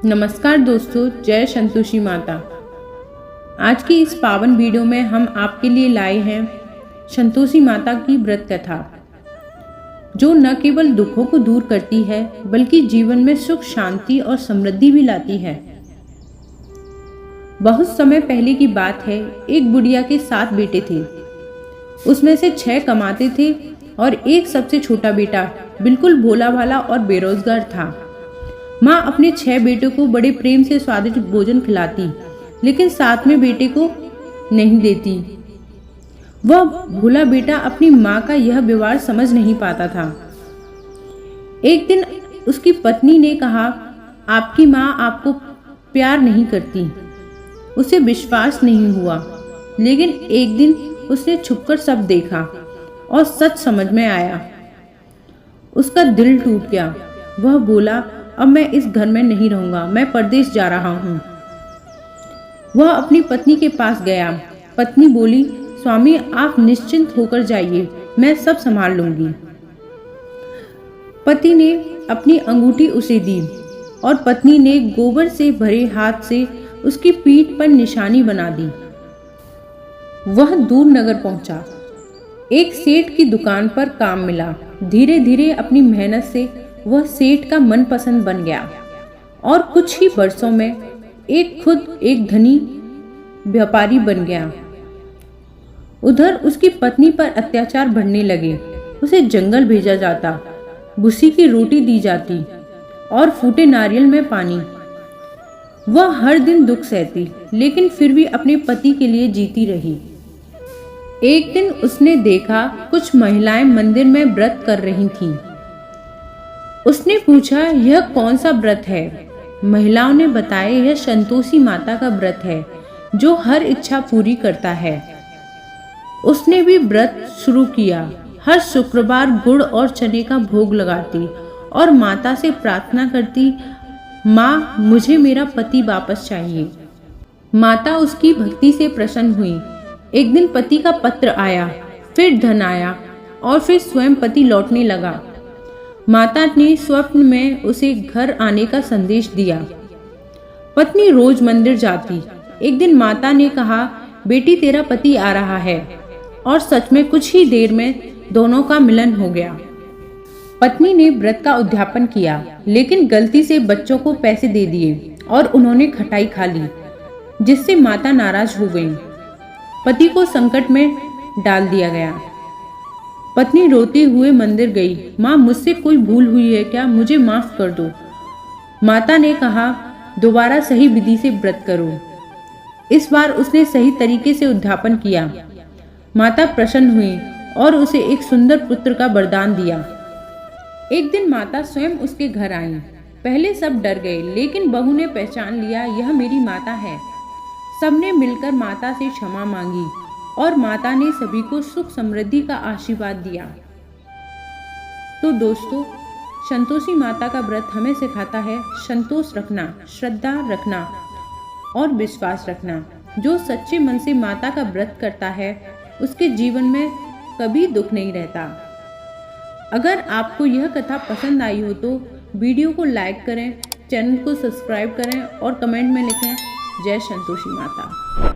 नमस्कार दोस्तों, जय संतोषी माता। आज की इस पावन वीडियो में हम आपके लिए लाए हैं संतोषी माता की व्रत कथा, जो न केवल दुखों को दूर करती है बल्कि जीवन में सुख, शांति और समृद्धि भी लाती है। बहुत समय पहले की बात है। एक बुढ़िया के 7 बेटे थे। उसमें से 6 कमाते थे और एक सबसे छोटा बेटा बिल्कुल भोला भाला और बेरोजगार था। माँ अपने 6 बेटों को बड़े प्रेम से स्वादिष्ट भोजन खिलाती, लेकिन 7वें बेटे को नहीं देती। वह भोला बेटा अपनी माँ का यह व्यवहार समझ नहीं पाता था। एक दिन उसकी पत्नी ने कहा, आपकी माँ आपको प्यार नहीं करती। उसे विश्वास नहीं हुआ, लेकिन एक दिन उसने छुपकर सब देखा और सच समझ में आया। उसका दिल टूट गया। वह बोला, अब मैं इस घर में नहीं रहूंगा, मैं परदेश जा रहा हूँ। वह अपनी पत्नी के पास गया। पत्नी बोली, स्वामी आप निश्चिंत होकर जाइए, मैं सब संभाल लूंगी। पति ने अपनी अंगूठी उसे दी और पत्नी ने गोबर से भरे हाथ से उसकी पीठ पर निशानी बना दी। वह दूर नगर पहुंचा। एक सेठ की दुकान पर काम मिला। धीरे धीरे अपनी मेहनत से वह सेठ का मनपसंद बन गया और कुछ ही वर्षों में खुद एक धनी व्यापारी बन गया। उधर उसकी पत्नी पर अत्याचार बढ़ने लगे। उसे जंगल भेजा जाता, भूसी की रोटी दी जाती और फूटे नारियल में पानी। वह हर दिन दुख सहती, लेकिन फिर भी अपने पति के लिए जीती रही। एक दिन उसने देखा कुछ महिलाएं मंदिर में व्रत कर रही थीं। उसने पूछा, यह कौन सा व्रत है? महिलाओं ने बताया, यह संतोषी माता का व्रत है, जो हर इच्छा पूरी करता है। उसने भी व्रत शुरू किया। हर शुक्रवार गुड़ और चने का भोग लगाती और माता से प्रार्थना करती, माँ मुझे मेरा पति वापस चाहिए। माता उसकी भक्ति से प्रसन्न हुई। एक दिन पति का पत्र आया, फिर धन आया और फिर स्वयं पति लौटने लगा। माता ने स्वप्न में उसे घर आने का संदेश दिया। पत्नी रोज मंदिर जाती। एक दिन माता ने कहा, बेटी तेरा पति आ रहा है। और सच में कुछ ही देर में दोनों का मिलन हो गया। पत्नी ने व्रत का उद्यापन किया, लेकिन गलती से बच्चों को पैसे दे दिए और उन्होंने खटाई खा ली, जिससे माता नाराज हो गई। पति को संकट में डाल दिया गया। पत्नी रोती हुए मंदिर गई। माँ मुझसे कोई भूल हुई है क्या? मुझे माफ कर दो। माता ने कहा, दोबारा सही विधि से व्रत करो। इस बार उसने सही तरीके से उद्यापन किया। माता प्रसन्न हुई और उसे एक सुंदर पुत्र का वरदान दिया। एक दिन माता स्वयं उसके घर आई। पहले सब डर गए, लेकिन बहू ने पहचान लिया, यह मेरी माता है। सबने मिलकर माता से क्षमा मांगी और माता ने सभी को सुख समृद्धि का आशीर्वाद दिया। तो दोस्तों, संतोषी माता का व्रत हमें सिखाता है संतोष रखना, श्रद्धा रखना और विश्वास रखना। जो सच्चे मन से माता का व्रत करता है, उसके जीवन में कभी दुख नहीं रहता। अगर आपको यह कथा पसंद आई हो तो वीडियो को लाइक करें, चैनल को सब्सक्राइब करें और कमेंट में लिखें, जय संतोषी माता।